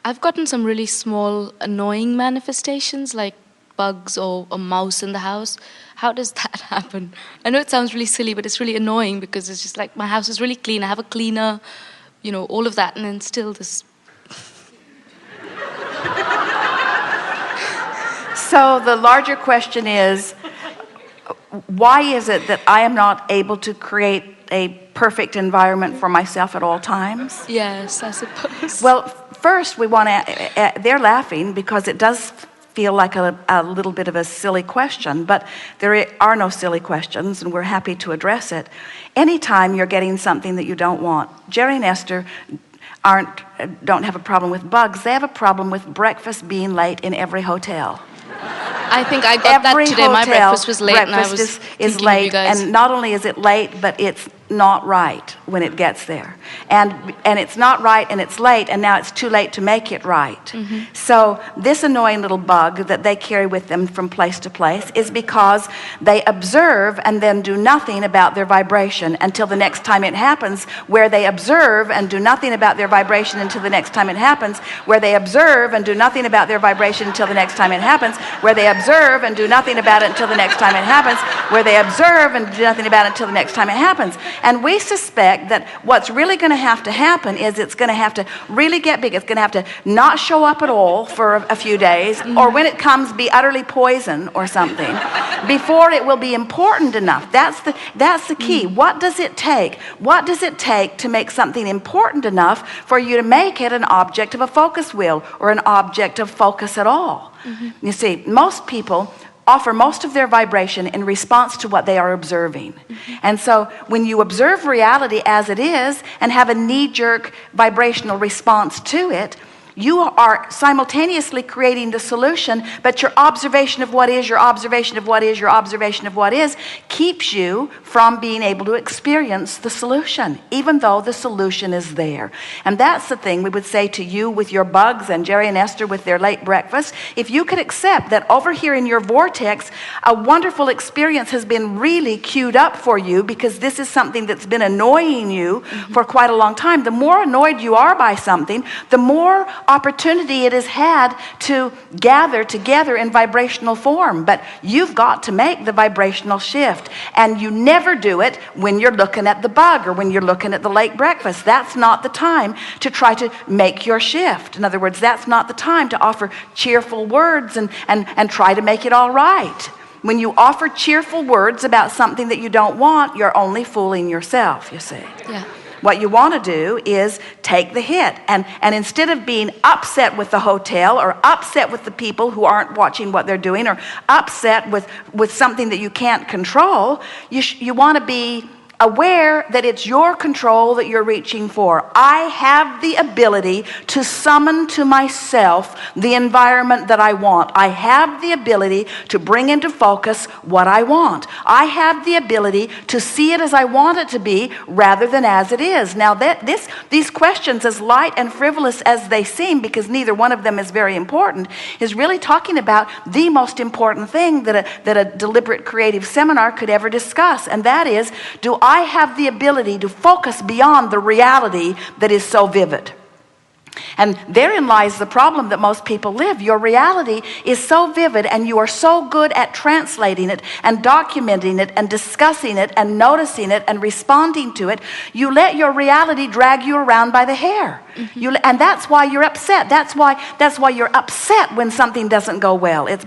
I've gotten some really small, annoying manifestations like bugs or a mouse in the house. How does that happen? I know it sounds really silly, but it's really annoying because it's just like my house is really clean. I have a cleaner, all of that, and then still this. So the larger question is, why is it that I am not able to create a perfect environment for myself at all times? Yes, I suppose. Well, first we want to, they're laughing because it does feel like a little bit of a silly question, but there are no silly questions, and we're happy to address it. Anytime you're getting something that you don't want, Jerry and Esther don't have a problem with bugs. They have a problem with breakfast being late in every hotel. I think I got that today. My breakfast was late, and I was is late, and not only is it late, but it's not right when it gets there, and it's not right, and it's late, and now it's too late to make it right. Mm-hmm. So this annoying little bug that they carry with them from place to place is because they observe and then do nothing about their vibration until the next time it happens, where they observe and do nothing about their vibration until the next time it happens, where they observe and do nothing about their vibration until the next time it happens, where they observe and do nothing about it until the next time it happens, where they observe and do nothing about it until the next time it happens. And we suspect that what's really going to happen is it's going to have to really get big. It's going to have to not show up at all for a few days, or when it comes, be utterly poison or something, before it will be important enough. That's the key. What does it take? What does it take to make something important enough for you to make it an object of a focus wheel or an object of focus at all? Mm-hmm. You see, most people offer most of their vibration in response to what they are observing. Mm-hmm. And so when you observe reality as it is and have a knee-jerk vibrational response to it, you are simultaneously creating the solution, but your observation of what is, your observation of what is, your observation of what is, keeps you from being able to experience the solution, even though the solution is there. And that's the thing we would say to you with your bugs, and Jerry and Esther with their late breakfast. If you could accept that over here in your vortex, a wonderful experience has been really queued up for you, because this is something that's been annoying you for quite a long time. The more annoyed you are by something, the more opportunity it has had to gather together in vibrational form. But you've got to make the vibrational shift, and you never do it when you're looking at the bug or when you're looking at the late breakfast. That's not the time to try to make your shift. In other words, that's not the time to offer cheerful words and try to make it all right. When you offer cheerful words about something that you don't want, you're only fooling yourself, you see. Yeah. What you want to do is take the hit, and instead of being upset with the hotel or upset with the people who aren't watching what they're doing or upset with something that you can't control, you want to be aware that it's your control that you're reaching for. I have the ability to summon to myself the environment that I want. I have the ability to bring into focus what I want. I have the ability to see it as I want it to be rather than as it is. Now, these questions, as light and frivolous as they seem, because neither one of them is very important, is really talking about the most important thing that a deliberate creative seminar could ever discuss, and that is, do I have the ability to focus beyond the reality that is so vivid? And therein lies the problem that most people live. Your reality is so vivid, and you are so good at translating it and documenting it and discussing it and noticing it and responding to it, you let your reality drag you around by the hair. Mm-hmm. And that's why you're upset. That's why you're upset when something doesn't go well. It's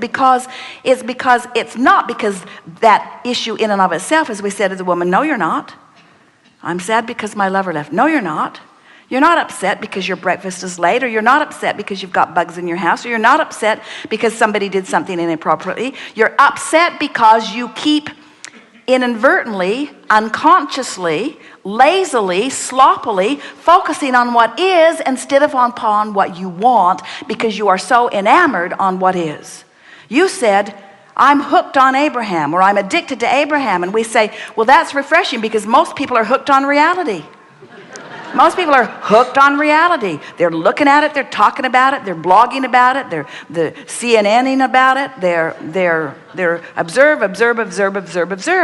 not because that issue in and of itself, as we said to the woman, no, you're not. I'm sad because my lover left. No, you're not. You're not upset because your breakfast is late, or you're not upset because you've got bugs in your house, or you're not upset because somebody did something inappropriately. You're upset because you keep inadvertently, unconsciously, lazily, sloppily focusing on what is instead of upon what you want, because you are so enamored on what is. You said, I'm hooked on Abraham, or I'm addicted to Abraham. And we say, well, that's refreshing because most people are hooked on reality. Most people are hooked on reality. They're looking at it, they're talking about it, they're blogging about it, they're CNNing about it, they're observe.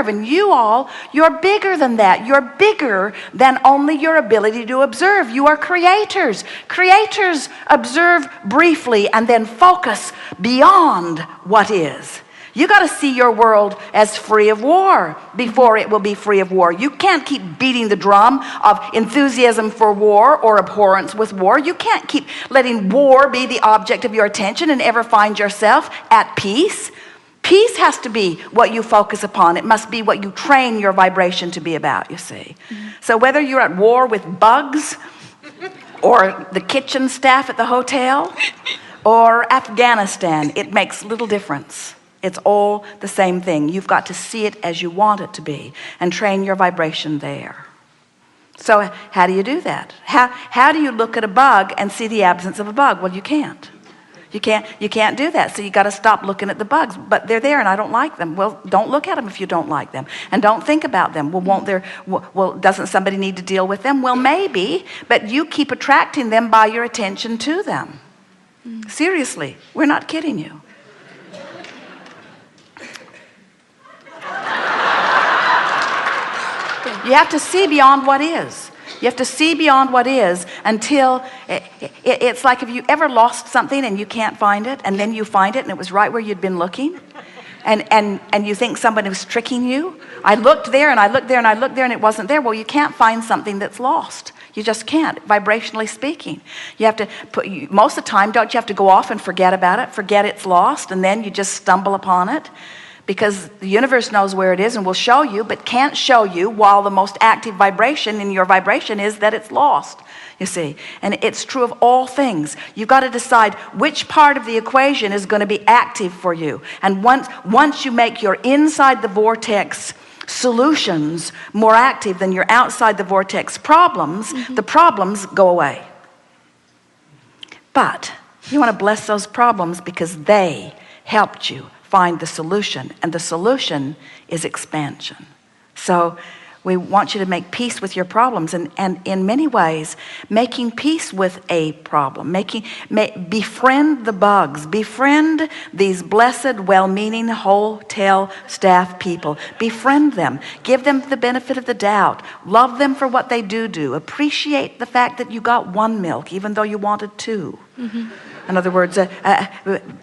And you're bigger than that. You're bigger than only your ability to observe. You are creators. Creators observe briefly and then focus beyond what is. You got to see your world as free of war before it will be free of war. You can't keep beating the drum of enthusiasm for war or abhorrence with war. You can't keep letting war be the object of your attention and ever find yourself at peace. Peace has to be what you focus upon. It must be what you train your vibration to be about, you see. So whether you're at war with bugs or the kitchen staff at the hotel or Afghanistan, it makes little difference. It's all the same thing. You've got to see it as you want it to be and train your vibration there. So how do you do that? How do you look at a bug and see the absence of a bug? Well, you can't. You can't do that. So you got to stop looking at the bugs. But they're there and I don't like them. Well, don't look at them if you don't like them. And don't think about them. Well, doesn't somebody need to deal with them? Well, maybe, but you keep attracting them by your attention to them. Seriously, we're not kidding you. You have to see beyond what is. You have to see beyond what is until it's like, if you ever lost something and you can't find it, and then you find it and it was right where you'd been looking, and you think somebody was tricking you. I looked there and I looked there and I looked there and it wasn't there. Well, you can't find something that's lost. You just can't, vibrationally speaking. You have to most of the time, don't you have to go off and forget about it, forget it's lost, and then you just stumble upon it? Because the universe knows where it is and will show you, but can't show you while the most active vibration in your vibration is that it's lost, you see. And it's true of all things. You've got to decide which part of the equation is going to be active for you. And once you make your inside the vortex solutions more active than your outside the vortex problems, the problems go away. But you want to bless those problems because they helped you find the solution, and the solution is expansion. So we want you to make peace with your problems, and in many ways, making peace with a problem, befriend the bugs, befriend these blessed, well-meaning hotel staff people, befriend them, give them the benefit of the doubt, love them for what they do, appreciate the fact that you got one milk even though you wanted two. In other words,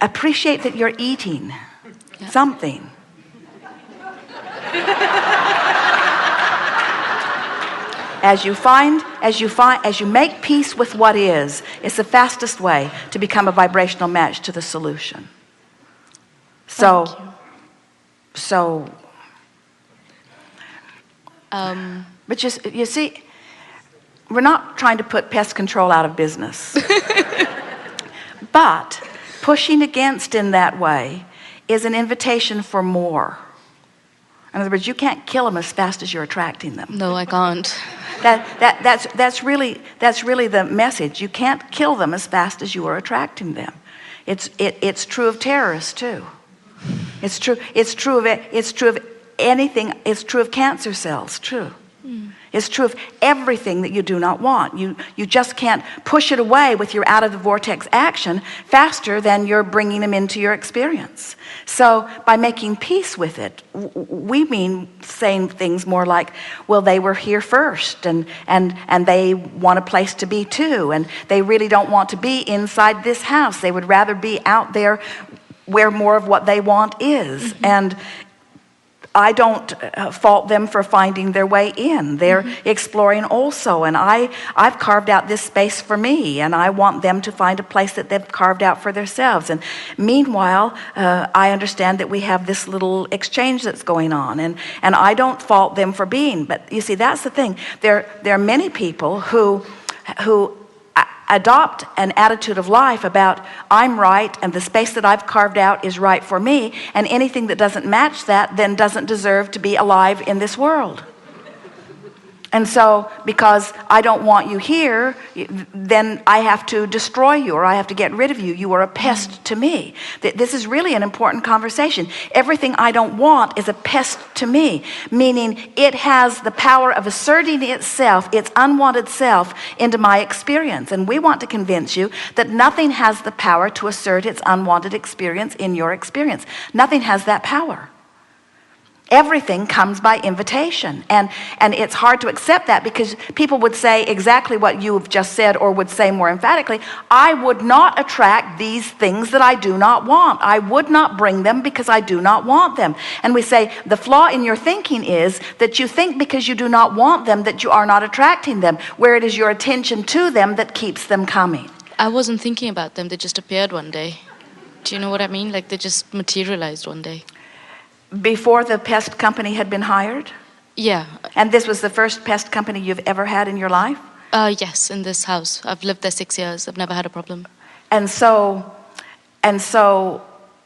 appreciate that you're eating something. As you make peace with what is, it's the fastest way to become a vibrational match to the solution. But you see, we're not trying to put pest control out of business. But pushing against in that way is an invitation for more. In other words, you can't kill them as fast as you're attracting them. No, I can't. That's really the message. You can't kill them as fast as you are attracting them. It's true of terrorists too. It's true of anything. It's true of cancer cells too. It's true of everything that you do not want. You just can't push it away with your out of the vortex action faster than you're bringing them into your experience. So by making peace with it, we mean saying things more like, well, they were here first, and they want a place to be too, and they really don't want to be inside this house. They would rather be out there where more of what they want is. And I don't fault them for finding their way in. They're exploring also, and I've carved out this space for me, and I want them to find a place that they've carved out for themselves. And meanwhile, I understand that we have this little exchange that's going on, and I don't fault them for being. But you see, that's the thing. There are many people who adopt an attitude of life about I'm right and the space that I've carved out is right for me, and anything that doesn't match that then doesn't deserve to be alive in this world. And so, because I don't want you here, then I have to destroy you, or I have to get rid of you. You are a pest to me. This is really an important conversation. Everything I don't want is a pest to me, meaning it has the power of asserting itself, its unwanted self, into my experience. And we want to convince you that nothing has the power to assert its unwanted experience in your experience. Nothing has that power. Everything comes by invitation, and it's hard to accept that, because people would say exactly what you have just said, or would say more emphatically, I would not attract these things that I do not want. I would not bring them because I do not want them. And we say the flaw in your thinking is that you think because you do not want them that you are not attracting them, where it is your attention to them that keeps them coming. I wasn't thinking about them, they just appeared one day. Do you know what I mean? Like they just materialized one day. Before the pest company had been hired? Yeah. And this was the first pest company you've ever had in your life? Yes, in this house. I've lived there 6 years. I've never had a problem. And so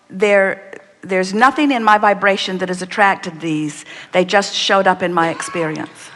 there's nothing in my vibration that has attracted these. They just showed up in my experience.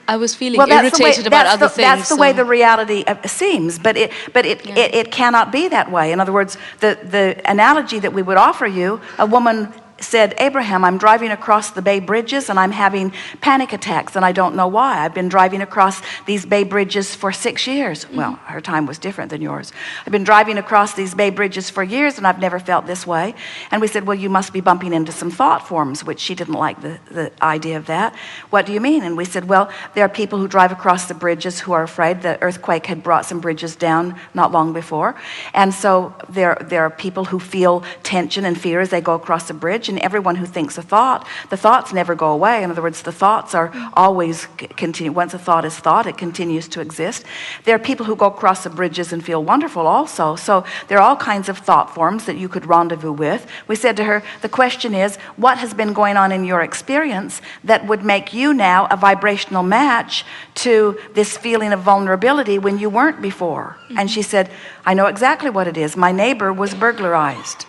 I was feeling irritated about other things. That's the way the reality seems, but it cannot be that way. In other words, the analogy that we would offer you, a woman said, Abraham, I'm driving across the Bay Bridges and I'm having panic attacks and I don't know why. I've been driving across these Bay Bridges for 6 years. Well, her time was different than yours. I've been driving across these Bay Bridges for years and I've never felt this way. And we said, well, you must be bumping into some thought forms, which she didn't like the idea of that. What do you mean? And we said, well, there are people who drive across the bridges who are afraid. The earthquake had brought some bridges down not long before. And so there are people who feel tension and fear as they go across the bridge. And everyone who thinks a thought, the thoughts never go away. In other words, the thoughts are always continue. Once a thought is thought, it continues to exist. There are people who go across the bridges and feel wonderful also. So there are all kinds of thought forms that you could rendezvous with. We said to her, the question is, what has been going on in your experience that would make you now a vibrational match to this feeling of vulnerability when you weren't before? And she said, I know exactly what it is. My neighbor was burglarized.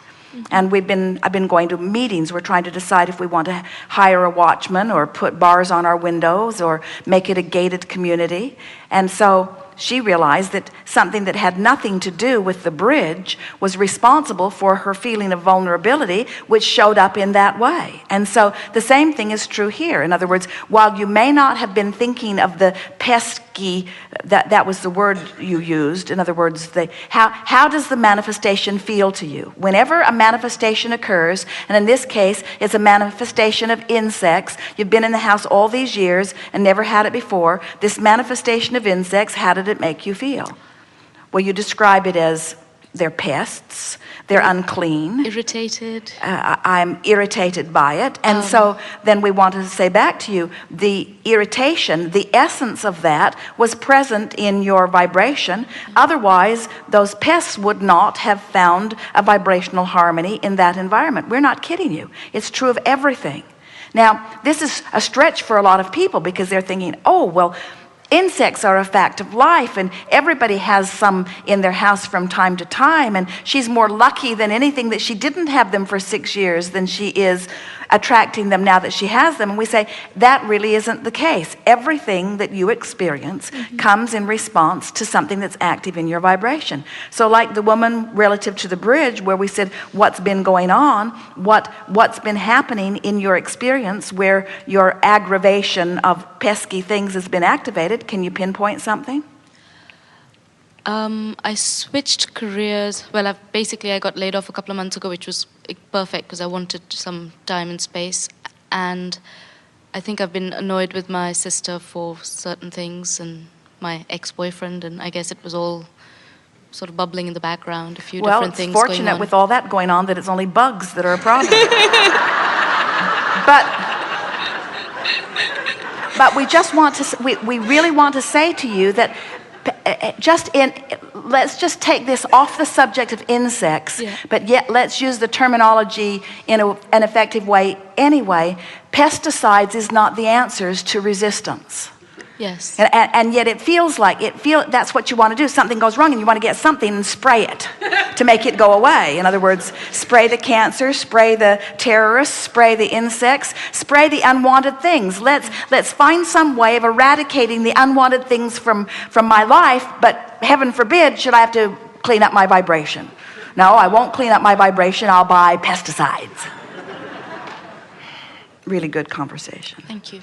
And I've been going to meetings. We're trying to decide if we want to hire a watchman or put bars on our windows or make it a gated community. And so she realized that something that had nothing to do with the bridge was responsible for her feeling of vulnerability, which showed up in that way. And so the same thing is true here. In other words, while you may not have been thinking of the pesky, that was the word you used. In other words, how does the manifestation feel to you? Whenever a manifestation occurs, and in this case, it's a manifestation of insects. You've been in the house all these years and never had it before. This manifestation of insects, how did it make you feel? Well, you describe it as they're pests, they're unclean. Irritated. I'm irritated by it. And so then we wanted to say back to you, the irritation, the essence of that was present in your vibration. Otherwise, those pests would not have found a vibrational harmony in that environment. We're not kidding you. It's true of everything. Now, this is a stretch for a lot of people because they're thinking, oh, well, insects are a fact of life and everybody has some in their house from time to time, and she's more lucky than anything that she didn't have them for 6 years than she is attracting them now that she has them. And we say that really isn't the case. Everything that you experience comes in response to something that's active in your vibration. So like the woman relative to the bridge where we said what's been going on, what's been happening in your experience where your aggravation of pesky things has been activated. Can you pinpoint something? I switched careers. Well, I got laid off a couple of months ago, which was perfect because I wanted some time and space. And I think I've been annoyed with my sister for certain things and my ex-boyfriend, and I guess it was all sort of bubbling in the background, a few different things going on. Well, it's fortunate with all that going on that it's only bugs that are a problem. But we just want to, we really want to say to you that let's just take this off the subject of insects, but yet let's use the terminology in an effective way anyway. Pesticides is not the answers to resistance. Yes. And yet it feels like that's what you want to do. Something goes wrong and you want to get something and spray it to make it go away. In other words, spray the cancer, spray the terrorists, spray the insects, spray the unwanted things. Let's find some way of eradicating the unwanted things from my life, but heaven forbid should I have to clean up my vibration. No, I won't clean up my vibration. I'll buy pesticides. Really good conversation. Thank you.